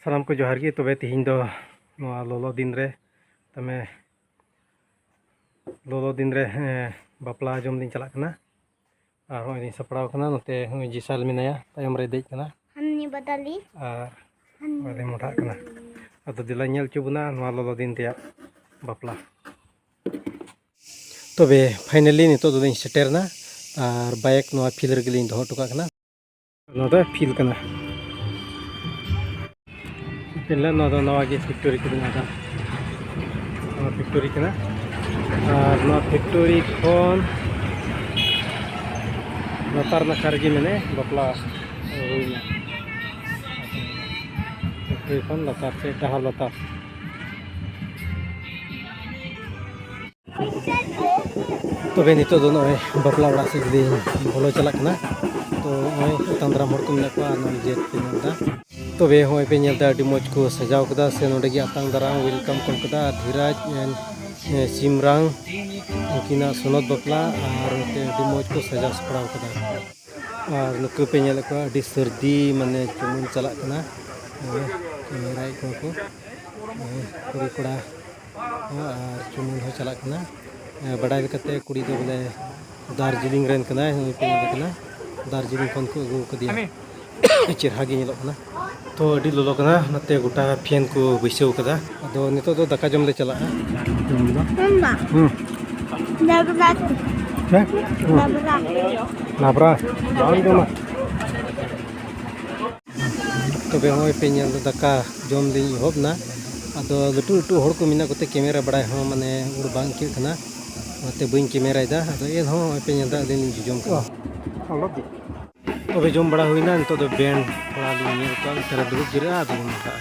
सानाम को जोहार गी तबे तिहिन दो नोआ लोलो दिन रे तमे लोलो दिन रे बापला जम दिन चला कना और होय सपड़ाव कना नते होय जिसाल मिनाया तायम रे देज कना हमने बदली और वाले मोटा कना अतो दिला नेल चुबना नोआ लोलो दिन ते बापला तबे फाइनली नितो दो दिन सेटेरना और बाइक नोआ फिल रे गिलिन दो टुका कना नोदा फिल कना पिल्ला नोदा नवा गे फैक्ट्री कना दा फैक्ट्री कना और नोआ फैक्ट्री खोन लातार नाकार गे मेने बापला होइना फैक्ट्री खोन लातार से डहार लातार तबे नितो दो नोय बापला बड़ा से दी बोलो चला कना तो नोय तंद्रा मोड़ को मेना को नोय जेट पे नेलदा तबे होय पे नेलदा अडी मोज को सजाव कदा से नोडे गे आतांग दारा वेलकम कोन कदा धीराज एंड सिमरांग उनकिना सोनत बापला और ते अडी मोज को सजा सपड़ाव कदा और नुकु पे नेल को अडी सर्दी माने चुमुन चला कना कैमरा को कुड़ी कोड़ा और चुमुन हो चला कना बड़ा लेकते कुड़ी दो बोले दार्जिलिंग रेन कना पे कना दार्जिलिंग खन को अगु कदिया चिरहा गे नेलो कना तो अडी लोलो कना नते गोटा फैन को बैसव कदा अदो नितो दो दाका जम ले चला नाबरा बांग तबे होय पे नेल दाका जम दिन होबना अदो लटू लटू हड़ को मिना कोते कैमरा बड़ा हो माने उड़ बांग के कना मते बइन कैमरा इदा अदो एन हो पे नेल दा दिन जुजम का तबे जम बड़ा हुइना नितो दो बैंड थोड़ा लिन नेल को तेरा दुरुक जिरा अदो मका